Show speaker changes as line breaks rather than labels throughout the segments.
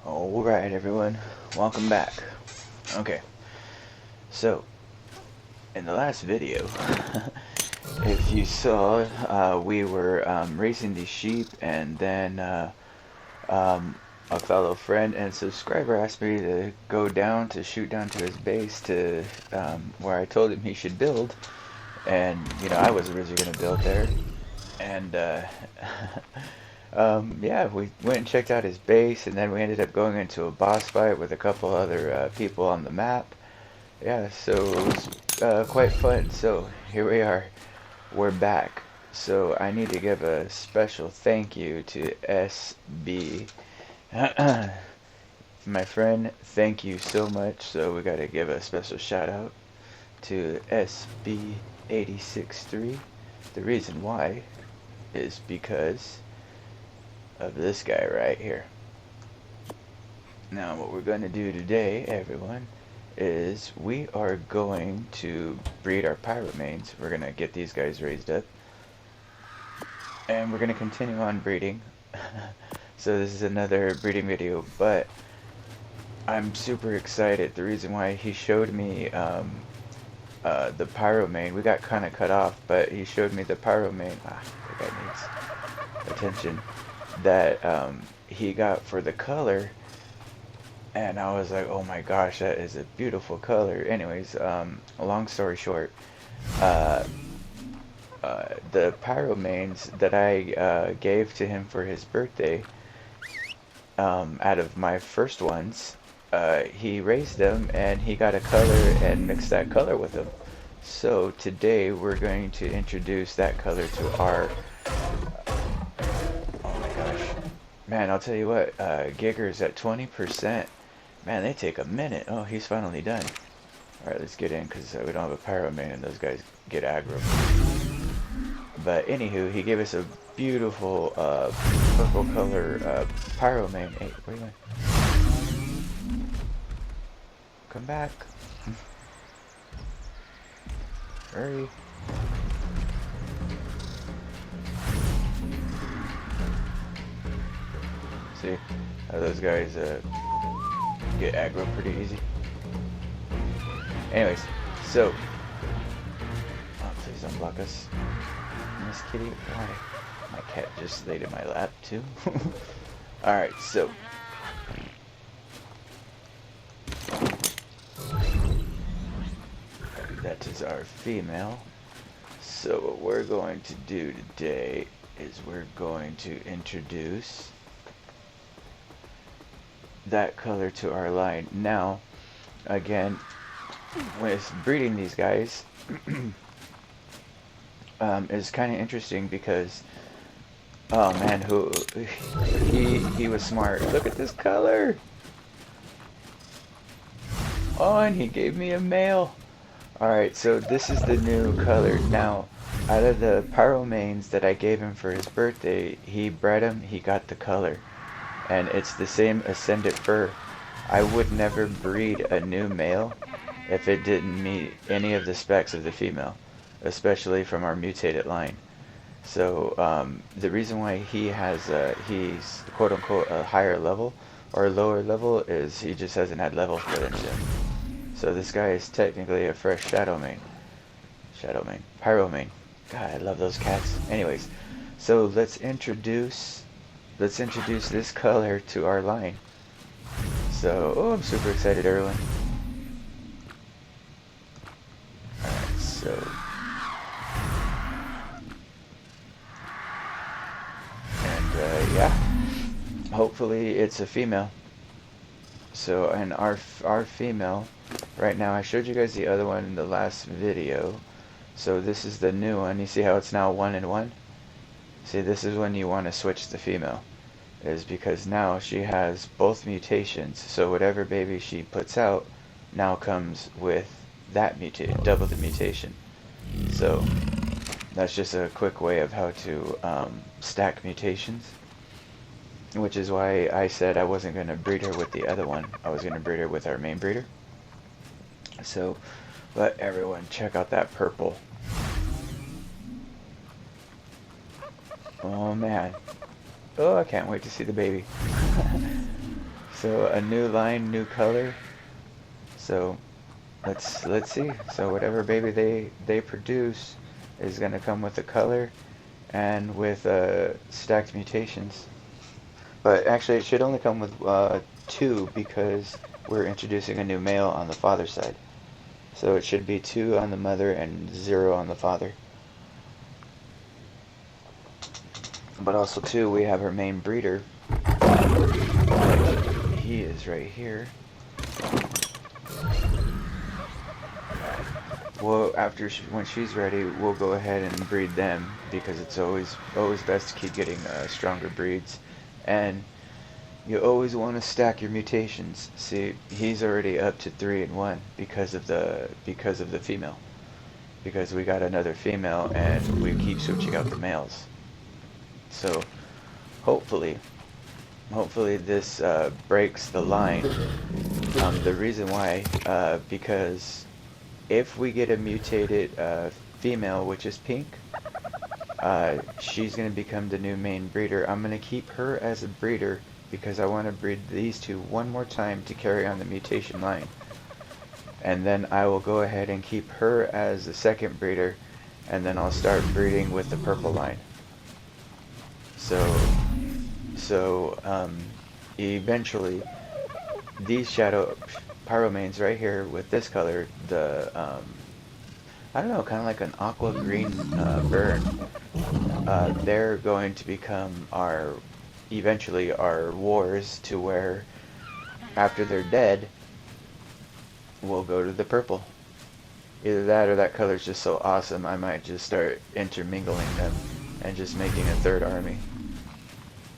Alright everyone, welcome back. Okay, so in the last video, if you saw, we were racing these sheep, and then a fellow friend and subscriber asked me to go down to shoot down to his base to where I told him he should build, and you know I was originally going to build there, and yeah, we went and checked out his base, and then we ended up going into a boss fight with a couple other people on the map. Yeah, so it was quite fun. So here we are, we're back. So I need to give a special thank you to SB. My friend, thank you so much. So we gotta give a special shout out to SB863. The reason why is because of this guy right here. Now what we're going to do today, everyone, is we are going to breed our pyro mains. We're going to get these guys raised up, and we're going to continue on breeding. So this is another breeding video, but I'm super excited. The reason why he showed me the pyro main, we got kind of cut off, but he showed me the pyro main. The guy needs attention. That he got for the color, and I was like, oh my gosh, that is a beautiful color. Anyways, long story short, the pyro mains that I gave to him for his birthday, out of my first ones, he raised them and he got a color and mixed that color with them. So today we're going to introduce that color to our man, I'll tell you what, Giger's at 20%. Man, they take a minute. Oh, he's finally done. Alright, let's get in, because we don't have a pyro main and those guys get aggro. But anywho, he gave us a beautiful purple color pyro main. Hey, where you going? Come back. Hurry. See how those guys get aggro pretty easy. Anyways, so please don't block us, Miss Kitty. Why? My cat just laid in my lap too. All right, so that is our female. So what we're going to do today is we're going to introduce that color to our line. Now, again, with breeding these guys, is kind of interesting because, oh man, he was smart. Look at this color. Oh, and he gave me a male. All right, so this is the new color. Now, out of the pyro mains that I gave him for his birthday, he bred him. He got the color. And it's the same ascendant fur. I would never breed a new male if it didn't meet any of the specs of the female, especially from our mutated line. So the reason why he has he's quote unquote a higher level or lower level is he just hasn't had level credential. So this guy is technically a fresh shadow main, pyro main. God, I love those cats. Anyways, so let's introduce this color to our line. So, oh, I'm super excited, everyone. Alright, so and yeah, hopefully it's a female. So, and our female right now, I showed you guys the other one in the last video. So this is the new one. You see how it's now 1 and 1? See, this is when you want to switch the female, is because now she has both mutations. So whatever baby she puts out now comes with that mutation, double the mutation. So that's just a quick way of how to stack mutations, which is why I said I wasn't going to breed her with the other one. I was going to breed her with our main breeder. So, but everyone, check out that purple. Oh man. Oh, I can't wait to see the baby. So a new line, new color. So let's see. So whatever baby they produce is gonna come with a color and with stacked mutations. But actually, it should only come with two because we're introducing a new male on the father's side. So it should be two on the mother and zero on the father. But also too, we have our main breeder. He is right here. Well, when she's ready, we'll go ahead and breed them because it's always best to keep getting stronger breeds, and you always want to stack your mutations. See, he's already up to 3 and 1 because of the female. Because we got another female and we keep switching out the males. So hopefully, hopefully this breaks the line. The reason why, because if we get a mutated female, which is pink, she's going to become the new main breeder. I'm going to keep her as a breeder because I want to breed these two one more time to carry on the mutation line. And then I will go ahead and keep her as the second breeder, and then I'll start breeding with the purple line. So eventually, these shadow pyromanes right here with this color, I don't know, kind of like an aqua green burn. They're going to become eventually our wars, to where after they're dead, we'll go to the purple. Either that or that color's just so awesome, I might just start intermingling them and just making a third army.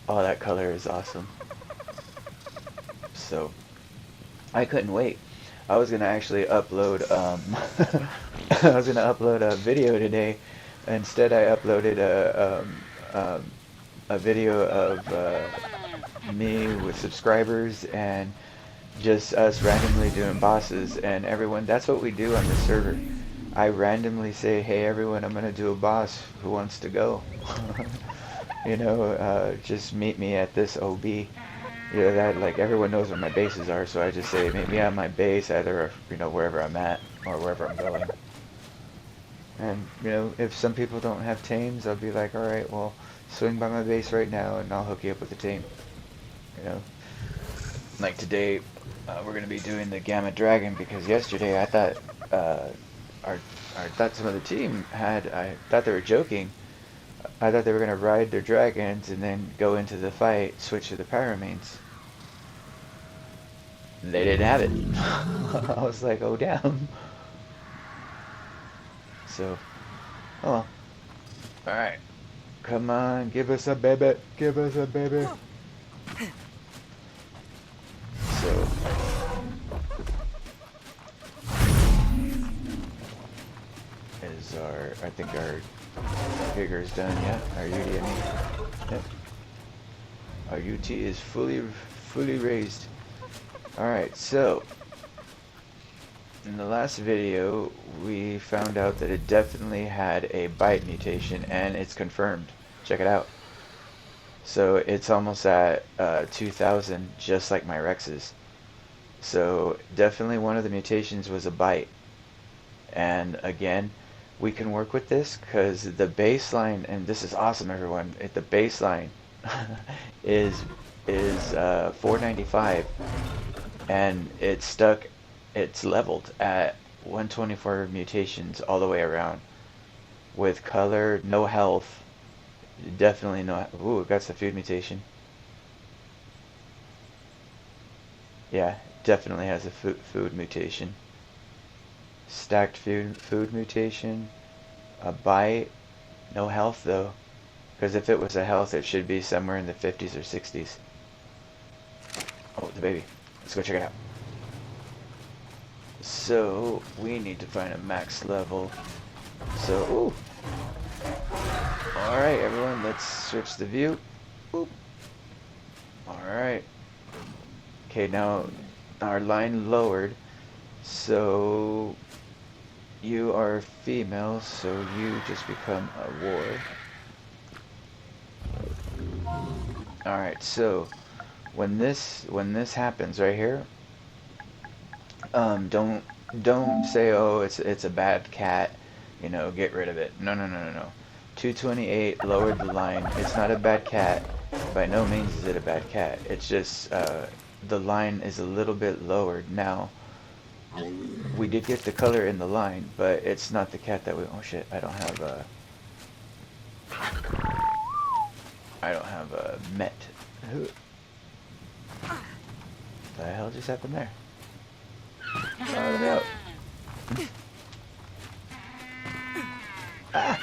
Oh, that color is awesome. So, I couldn't wait. I was gonna actually upload, I was gonna upload a video today. Instead, I uploaded a video of me with subscribers and just us randomly doing bosses, and everyone. That's what we do on the server. I randomly say, "Hey, everyone, I'm gonna do a boss. Who wants to go?" Just meet me at this OB. That, like, everyone knows where my bases are, so I just say, meet me at my base, either, wherever I'm at, or wherever I'm going. And, if some people don't have tames, I'll be like, alright, well, swing by my base right now, and I'll hook you up with a tame. Like today, we're going to be doing the Gamma Dragon, because yesterday I thought, I thought some of the team I thought they were joking. I thought they were going to ride their dragons and then go into the fight, switch to the Pyromanes. They didn't have it. I was like, oh damn. So, oh well. Alright. Come on, give us a baby. Give us a baby. So, I think our vigor is done, yeah? Our UT, I mean. Yep. Our UT is fully raised. Alright, so in the last video we found out that it definitely had a bite mutation, and it's confirmed. Check it out. So it's almost at 2000, just like my Rex's. So definitely one of the mutations was a bite. And again, we can work with this because the baseline, and this is awesome everyone, the baseline is 495, and it's leveled at 124 mutations all the way around, with color, no health, definitely no. Ooh, it got the food mutation. Yeah, definitely has a food mutation. Stacked food mutation, a bite, no health though, because if it was a health, it should be somewhere in the 50s or 60s. Oh, the baby. Let's go check it out. So we need to find a max level. So, ooh. All right, everyone, let's switch the view. Boop. All right. Okay, now our line lowered. So you are female, so you just become a war. Alright, so when this happens right here, don't say, oh, it's a bad cat, you know, get rid of it. No, no, no, no, no. 228 lowered the line. It's not a bad cat. By no means is it a bad cat. It's just the line is a little bit lowered. Now, we did get the color in the line, but it's not the cat that we. Oh shit! I don't have a met. Who the hell just happened there? Let me out. Ah!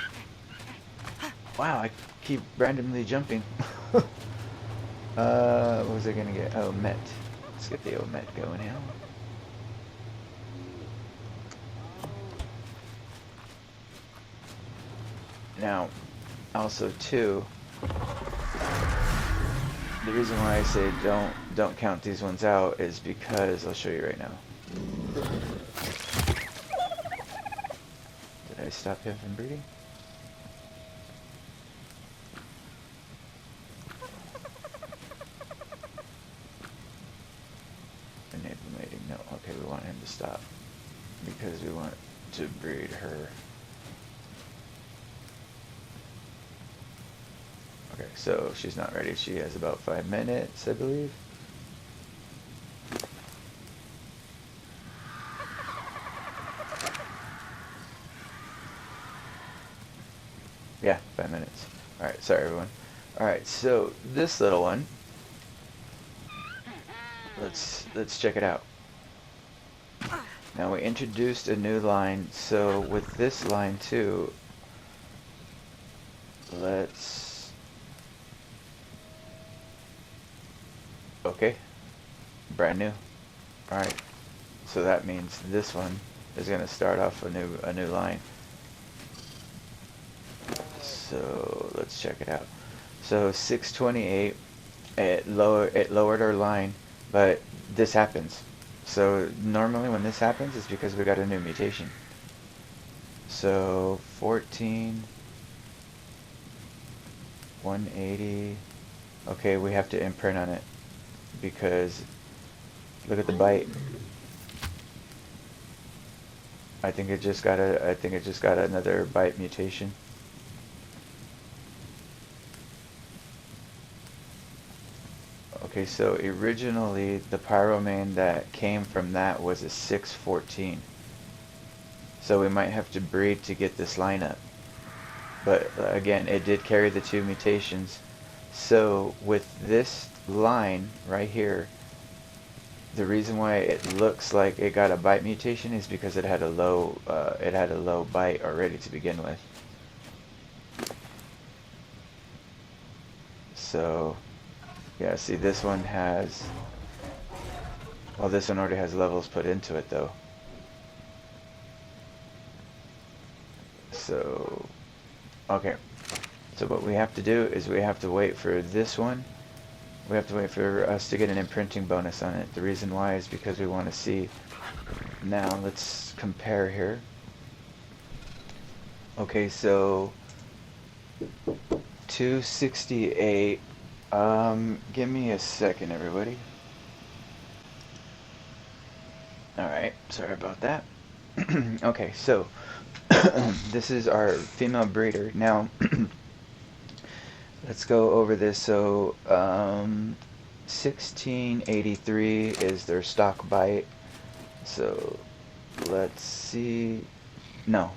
Wow, I keep randomly jumping. What was I gonna get? Oh, met. Let's get the old met going here. Now, also too, the reason why I say don't count these ones out is because I'll show you right now. Did I stop him from breeding? Enable mating. No. Okay, we want him to stop because we want to breed her. Okay, so she's not ready. She has about 5 minutes, I believe. Yeah, 5 minutes. Alright, sorry everyone. Alright, so this little one, let's check it out. Now we introduced a new line, so with this line too, okay, brand new. Alright, so that means this one is going to start off a new line. So let's check it out. So 628, it lowered our line, but this happens. So normally when this happens, it's because we got a new mutation. So 14, 180. Okay, we have to imprint on it because look at the bite. I think it just got another bite mutation. Okay, so originally the pyromane that came from that was a 614. So we might have to breed to get this lineup. But again, it did carry the 2 mutations. So with this line right here, the reason why it looks like it got a bite mutation is because it had a low bite already to begin with. So yeah, see, this one has, well, this one already has levels put into it though. So, okay. So what we have to do is we have to wait for this one. We have to wait for us to get an imprinting bonus on it. The reason why is because we want to see. Now, let's compare here. Okay, so 268. Give me a second, everybody. Alright, sorry about that. Okay, so this is our female breeder. Now, let's go over this. So, 1683 is their stock bite. So, let's see. No,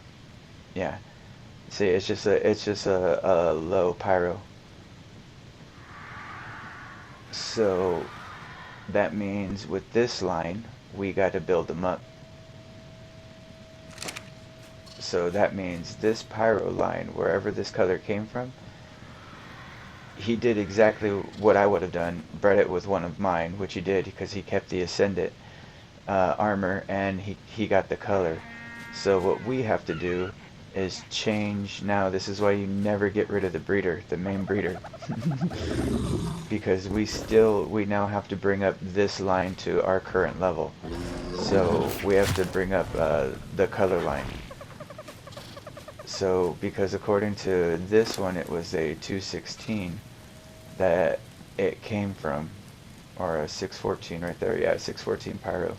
yeah. See, it's just a low pyro. So that means with this line, we got to build them up. So that means this pyro line, wherever this color came from, he did exactly what I would have done, bred it with one of mine, which he did because he kept the Ascendant armor and he got the color. So what we have to do is change. Now this is why you never get rid of the breeder, the main breeder. Because we now have to bring up this line to our current level. So we have to bring up the color line. So because according to this one it was a 216, that it came from, or a 614 right there. Yeah, 614 Pyro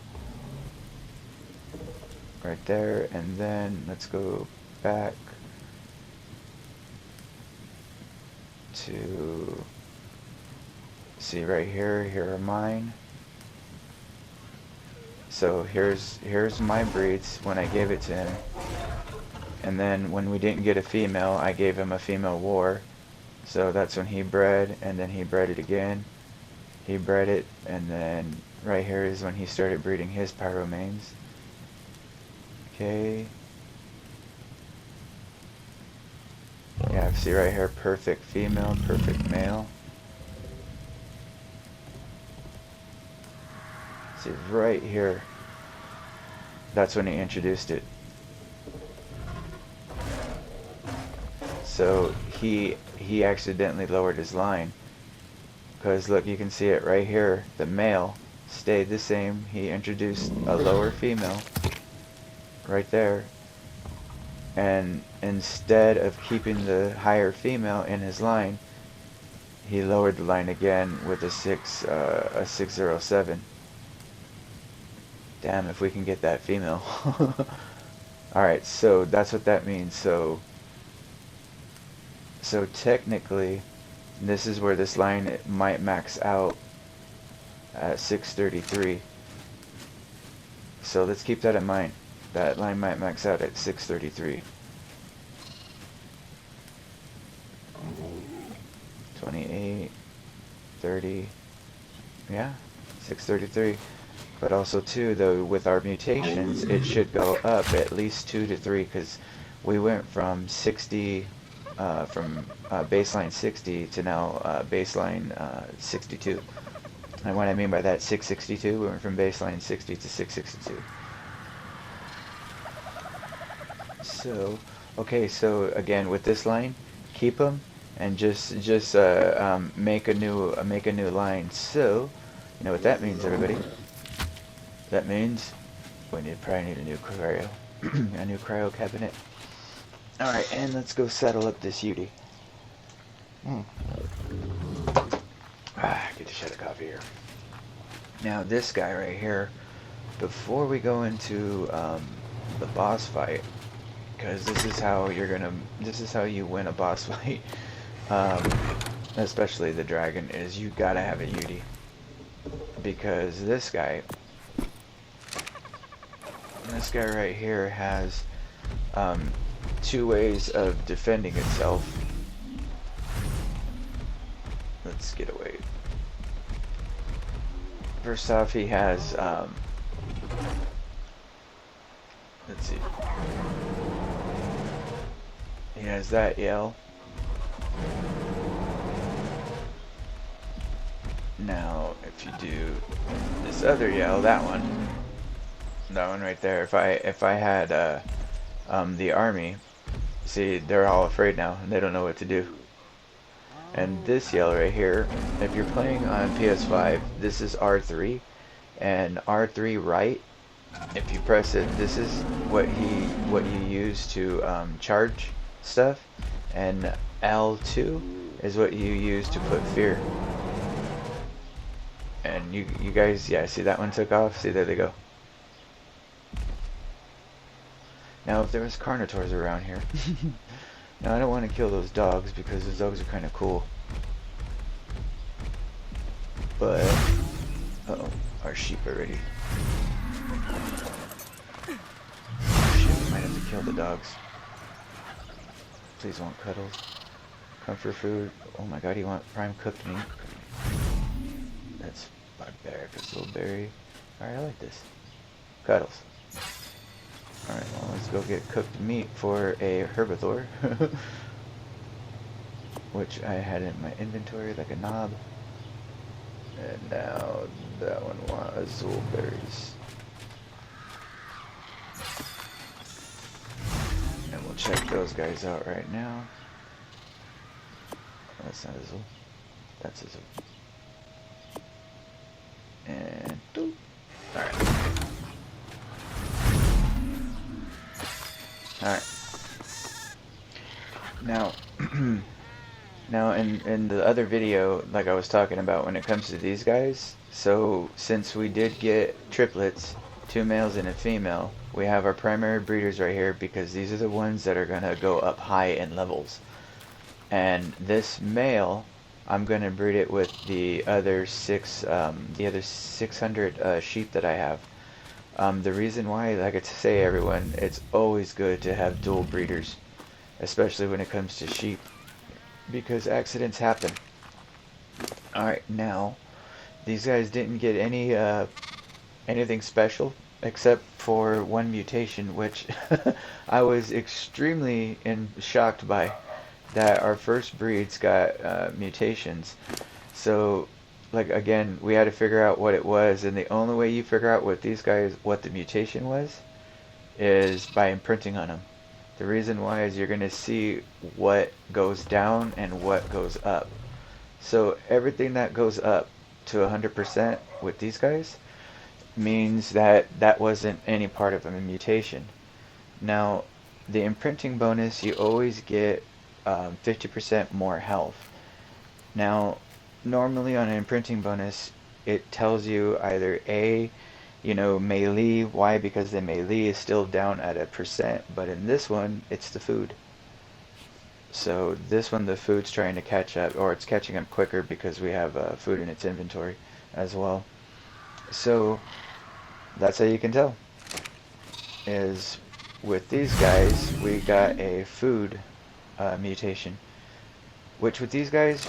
right there. And then let's go back to, see right here. Here are mine. So here's my breeds when I gave it to him. And then when we didn't get a female, I gave him a female war. So that's when he bred, and then he bred it again. He bred it, and then right here is when he started breeding his Pyro mains. Okay. Yeah, see right here, perfect female, perfect male. See right here, that's when he introduced it. So he accidentally lowered his line, because look, you can see it right here. The male stayed the same. He introduced a lower female right there, and instead of keeping the higher female in his line, he lowered the line again with a 607. Damn, if we can get that female. Alright, so that's what that means. So technically, this is where this line might max out at 633. So let's keep that in mind. That line might max out at 633. 28, 30, yeah, 633. But also too, though, with our mutations, it should go up at least 2 to 3, because we went from 60, baseline 60 to now baseline 62. And what I mean by that, 662, we went from baseline 60 to 662. So, okay, so again, with this line, keep them and just make a new line. So, you know what that means, everybody? That means we probably need a new cryo, a new cryo cabinet. All right, and let's go settle up this Yudi. Get a shot of coffee here. Now this guy right here, before we go into the boss fight, because this is how you win a boss fight, especially the dragon, is you gotta have a Yudi, because this guy right here has 2 ways of defending itself. Let's get away. First off, he has let's see. He has that yell. Now, if you do this other yell, that one right there. If I had the army, see, they're all afraid now and they don't know what to do. And this yell right here, if you're playing on PS5, this is R3, and R3 right, if you press it, this is what you use to charge stuff, and L2 is what you use to put fear. And you guys, yeah, see that one took off? See, there they go. Now, if there was Carnotaurs around here, now I don't want to kill those dogs because those dogs are kind of cool. But, uh-oh, our sheep already. Shit, we might have to kill the dogs. Please want cuddles. Comfort food. Oh my god, you want prime cooked meat? That's barbaric, a little berry. Alright, I like this. Cuddles. Alright, well, let's go get cooked meat for a herbivore. Which I had in my inventory like a knob. And now that one was berries. And we'll check those guys out right now. That's not Azul. That's Azul. And boop. Alright. Alright. Now, Now, in the other video, like I was talking about, when it comes to these guys, so since we did get triplets, two males and a female, we have our primary breeders right here because these are the ones that are gonna go up high in levels. And this male, I'm gonna breed it with the other 600 sheep that I have. The reason why, like I say, everyone, it's always good to have dual breeders, especially when it comes to sheep, because accidents happen. Alright, now, these guys didn't get anything special, except for one mutation, which I was extremely shocked by, that our first breeds got mutations. So, like, again, we had to figure out what it was, and the only way you figure out what the mutation was, is by imprinting on them. The reason why is you're going to see what goes down and what goes up. So everything that goes up to 100% with these guys means that that wasn't any part of a mutation. Now, the imprinting bonus, you always get 50% more health. Now, normally on an imprinting bonus, it tells you either A, melee. Why? Because the melee is still down at a percent, but in this one, it's the food. So this one, the food's trying to catch up, or it's catching up quicker because we have food in its inventory as well. So that's how you can tell. Is with these guys, we got a food mutation. Which with these guys,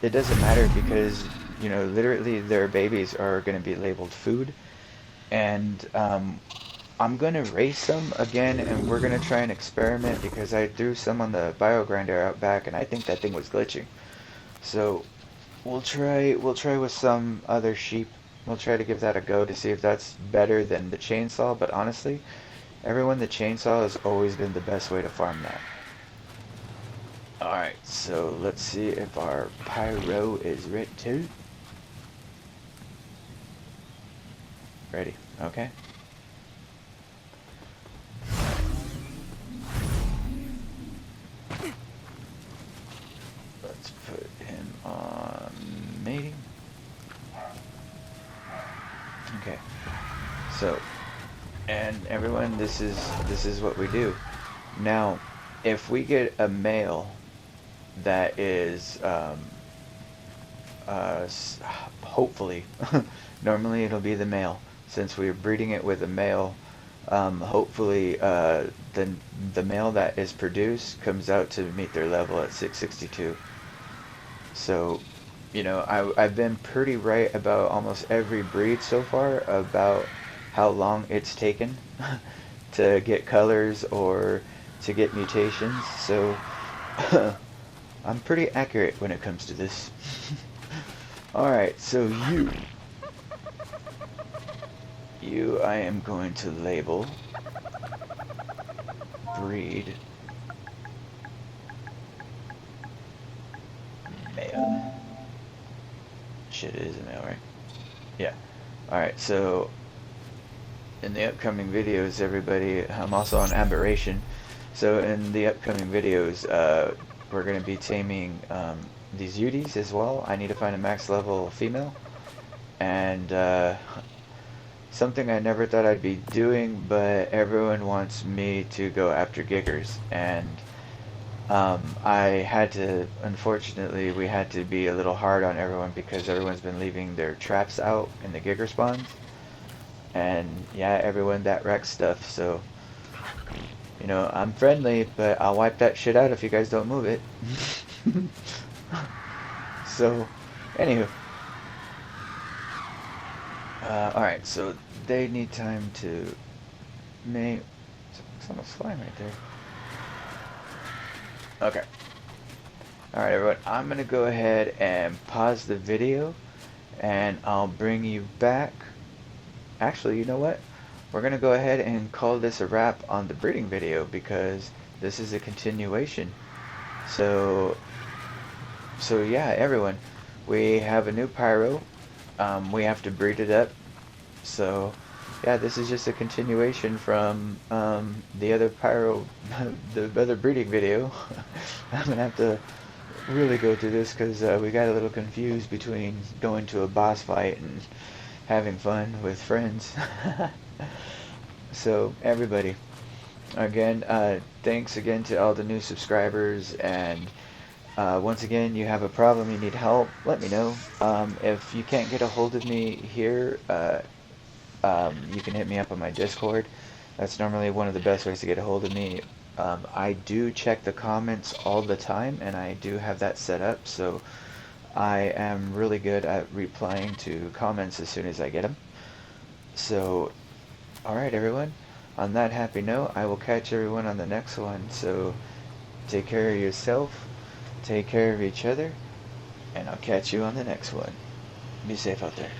it doesn't matter because, literally their babies are going to be labeled food. And I'm going to race them again, and we're going to try and experiment because I threw some on the bio grinder out back, and I think that thing was glitching. So we'll try with some other sheep. We'll try to give that a go to see if that's better than the chainsaw, but honestly, everyone, the chainsaw has always been the best way to farm that. Alright, so let's see if our pyro is ready too. Ready, okay. Let's put him on mating. Okay. So, and everyone, this is what we do. Now, if we get a male that is hopefully normally it'll be the male, since we're breeding it with a male. Hopefully the male that is produced comes out to meet their level at 662. So, I've been pretty right about almost every breed so far about how long it's taken to get colors or to get mutations. So I'm pretty accurate when it comes to this. Alright, so you I am going to label breed male. Shit, it is a male, right? Yeah. Alright, so in the upcoming videos, everybody, I'm also on aberration. So in the upcoming videos, we're going to be taming these Uties as well. I need to find a max level female. And something I never thought I'd be doing, but everyone wants me to go after giggers. And unfortunately, we had to be a little hard on everyone because everyone's been leaving their traps out in the gigger spawns. And yeah, everyone that wrecks stuff, so I'm friendly, but I'll wipe that shit out if you guys don't move it. So, anywho. Alright, so they need time to make... It's almost flying right there. Okay. Alright everyone, I'm gonna go ahead and pause the video, and I'll bring you back. Actually, you know what? We're gonna go ahead and call this a wrap on the breeding video because this is a continuation. So yeah, everyone, we have a new pyro. We have to breed it up. So yeah, this is just a continuation from the other pyro, the other breeding video. I'm gonna have to really go through this because we got a little confused between going to a boss fight and having fun with friends. So everybody, again, thanks again to all the new subscribers, and once again, you have a problem, you need help, let me know. If you can't get a hold of me here, you can hit me up on my Discord. That's normally one of the best ways to get a hold of me. I do check the comments all the time, and I do have that set up, so I am really good at replying to comments as soon as I get them. So, alright everyone, on that happy note, I will catch everyone on the next one, so take care of yourself, take care of each other, and I'll catch you on the next one. Be safe out there.